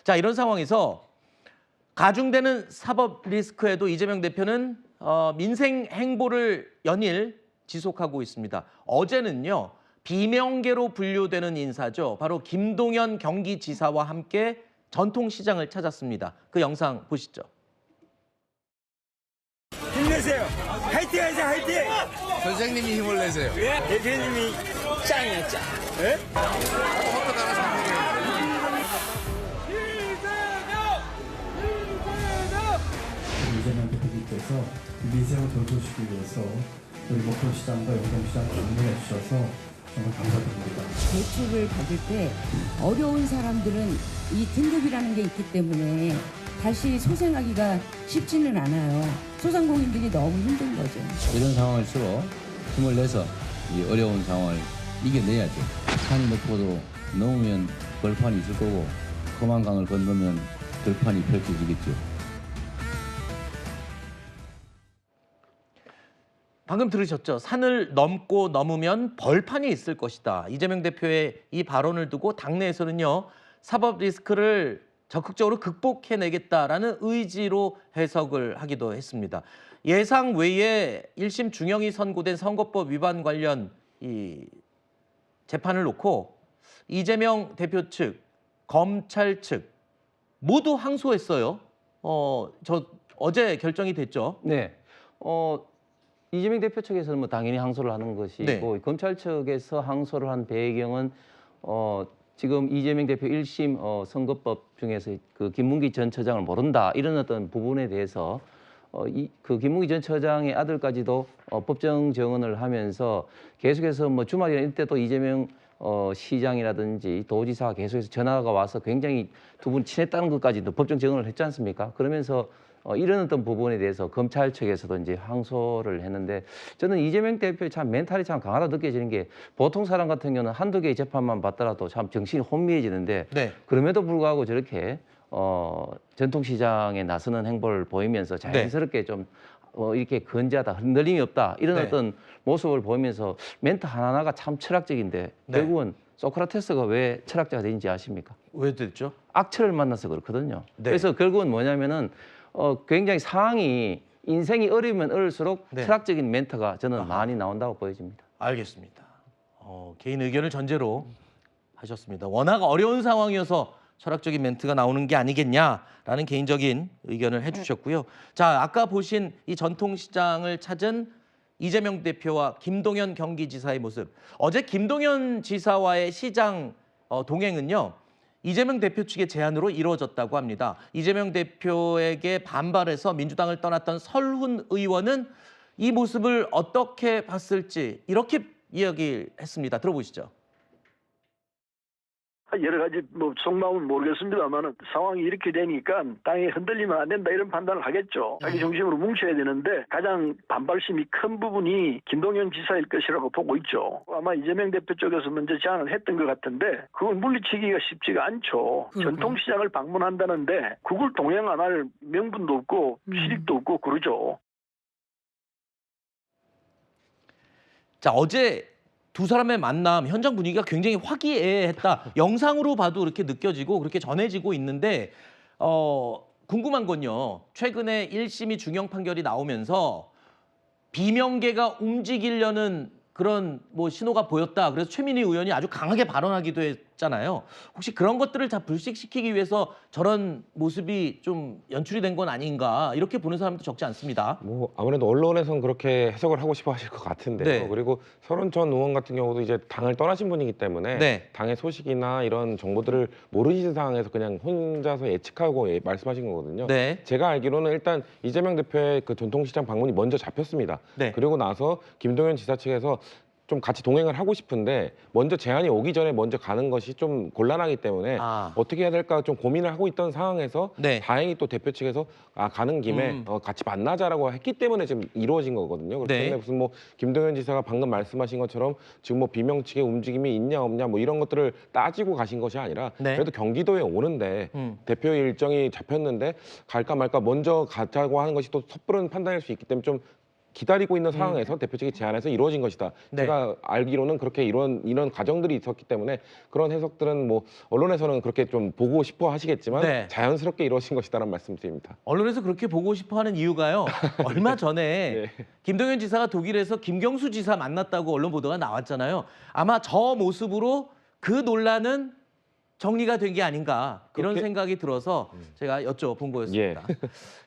자, 이런 상황에서 가중되는 사법 리스크에도 이재명 대표는 민생 행보를 연일 지속하고 있습니다. 어제는요, 비명계로 분류되는 인사죠. 바로 김동연 경기지사와 함께 전통시장을 찾았습니다. 그 영상 보시죠. 힘내세요. 화이팅 하세요, 화이팅! 선생님이 힘을 내세요. 예? 대표님이 짱이야, 짱. 예? 이재명 대표님께서 민생을 돌보시기 위해서 우리 목포시장과 영동시장 방문해 주셔서 정말 감사드립니다. 대출을 받을 때 어려운 사람들은 이 등급이라는 게 있기 때문에 다시 소생하기가 쉽지는 않아요. 소상공인들이 너무 힘든 거죠. 이런 상황일수록 힘을 내서 이 어려운 상황을 이겨내야죠. 산이 높고도 넘으면 벌판이 있을 거고 험한 강을 건너면 들판이 펼쳐지겠죠. 방금 들으셨죠? 산을 넘고 넘으면 벌판이 있을 것이다. 이재명 대표의 이 발언을 두고 당내에서는요, 사법 리스크를 적극적으로 극복해내겠다라는 의지로 해석을 하기도 했습니다. 예상 외에 1심 중형이 선고된 선거법 위반 관련 이 재판을 놓고 이재명 대표 측, 검찰 측 모두 항소했어요. 어제 결정이 됐죠. 네. 이재명 대표 측에서는 뭐 당연히 항소를 하는 것이고 네. 검찰 측에서 항소를 한 배경은 지금 이재명 대표 1심 선거법 중에서 그 김문기 전 처장을 모른다 이런 어떤 부분에 대해서 그 김문기 전 처장의 아들까지도 법정 증언을 하면서 계속해서 뭐 주말이나 이때도 이재명 시장이라든지 도지사가 계속해서 전화가 와서 굉장히 두 분 친했다는 것까지도 법정 증언을 했지 않습니까? 그러면서 이런 어떤 부분에 대해서 검찰 측에서도 이제 항소를 했는데 저는 이재명 대표의 참 멘탈이 참 강하다 느껴지는 게 보통 사람 같은 경우는 한두 개의 재판만 받더라도 참 정신이 혼미해지는데 네. 그럼에도 불구하고 저렇게 전통시장에 나서는 행보를 보이면서 자연스럽게 좀 이렇게 건재하다, 흔들림이 없다 이런 네. 어떤 모습을 보이면서 멘트 하나하나가 참 철학적인데 네. 결국은 소크라테스가 왜 철학자가 된지 아십니까? 왜 됐죠? 악취를 만나서 그렇거든요. 네. 그래서 결국은 뭐냐면은 굉장히 상황이 인생이 어리면 어릴수록 네. 철학적인 멘트가 저는 많이 나온다고 보여집니다. 알겠습니다. 개인 의견을 전제로 하셨습니다. 워낙 어려운 상황이어서 철학적인 멘트가 나오는 게 아니겠냐라는 개인적인 의견을 해주셨고요. 자, 아까 보신 이 전통시장을 찾은 이재명 대표와 김동연 경기지사의 모습. 어제 김동연 지사와의 시장 동행은요, 이재명 대표 측의 제안으로 이루어졌다고 합니다. 이재명 대표에게 반발해서 민주당을 떠났던 설훈 의원은 이 모습을 어떻게 봤을지 이렇게 이야기했습니다. 들어보시죠. 여러 가지 뭐 속마음은 모르겠습니다만 상황이 이렇게 되니까 땅이 흔들리면 안 된다 이런 판단을 하겠죠. 자기 중심으로 뭉쳐야 되는데 가장 반발심이 큰 부분이 김동연 지사일 것이라고 보고 있죠. 아마 이재명 대표 쪽에서 먼저 제안을 했던 것 같은데 그걸 물리치기가 쉽지가 않죠. 전통시장을 방문한다는데 그걸 동행 안 할 명분도 없고 실익도 없고 그러죠. 자, 어제 두 사람의 만남, 현장 분위기가 굉장히 화기애애했다. 영상으로 봐도 그렇게 느껴지고 그렇게 전해지고 있는데 궁금한 건요. 최근에 1심이 중형 판결이 나오면서 비명계가 움직이려는 그런 뭐 신호가 보였다. 그래서 최민희 의원이 아주 강하게 발언하기도 했잖아요. 혹시 그런 것들을 다 불식시키기 위해서 저런 모습이 좀 연출이 된 건 아닌가 이렇게 보는 사람도 적지 않습니다. 뭐 아무래도 언론에선 그렇게 해석을 하고 싶어 하실 것 같은데요. 네. 그리고 설훈 전 의원 같은 경우도 이제 당을 떠나신 분이기 때문에 네. 당의 소식이나 이런 정보들을 모르시는 상황에서 그냥 혼자서 예측하고 말씀하신 거거든요. 네. 제가 알기로는 일단 이재명 대표의 그 전통시장 방문이 먼저 잡혔습니다. 네. 그리고 나서 김동연 지사 측에서 좀 같이 동행을 하고 싶은데 먼저 제안이 오기 전에 먼저 가는 것이 좀 곤란하기 때문에 어떻게 해야 될까 좀 고민을 하고 있던 상황에서 네. 다행히 또 대표 측에서 가는 김에 같이 만나자라고 했기 때문에 지금 이루어진 거거든요. 그렇기 네. 때문에 무슨 뭐 김동연 지사가 방금 말씀하신 것처럼 지금 뭐 비명측의 움직임이 있냐 없냐 뭐 이런 것들을 따지고 가신 것이 아니라 네. 그래도 경기도에 오는데 대표 일정이 잡혔는데 갈까 말까 먼저 가자고 하는 것이 또 섣부른 판단일 수 있기 때문에 좀 기다리고 있는 상황에서 대표 측이 제안해서 이루어진 것이다. 네. 제가 알기로는 그렇게 이런 과정들이 있었기 때문에 그런 해석들은 뭐 언론에서는 그렇게 좀 보고 싶어 하시겠지만 네. 자연스럽게 이루어진 것이다라는 말씀드립니다. 언론에서 그렇게 보고 싶어하는 이유가요. 얼마 전에 네. 김동연 지사가 독일에서 김경수 지사 만났다고 언론 보도가 나왔잖아요. 아마 저 모습으로 그 논란은 정리가 된 게 아닌가 이런 그렇게- 생각이 들어서 제가 여쭤본 거였습니다.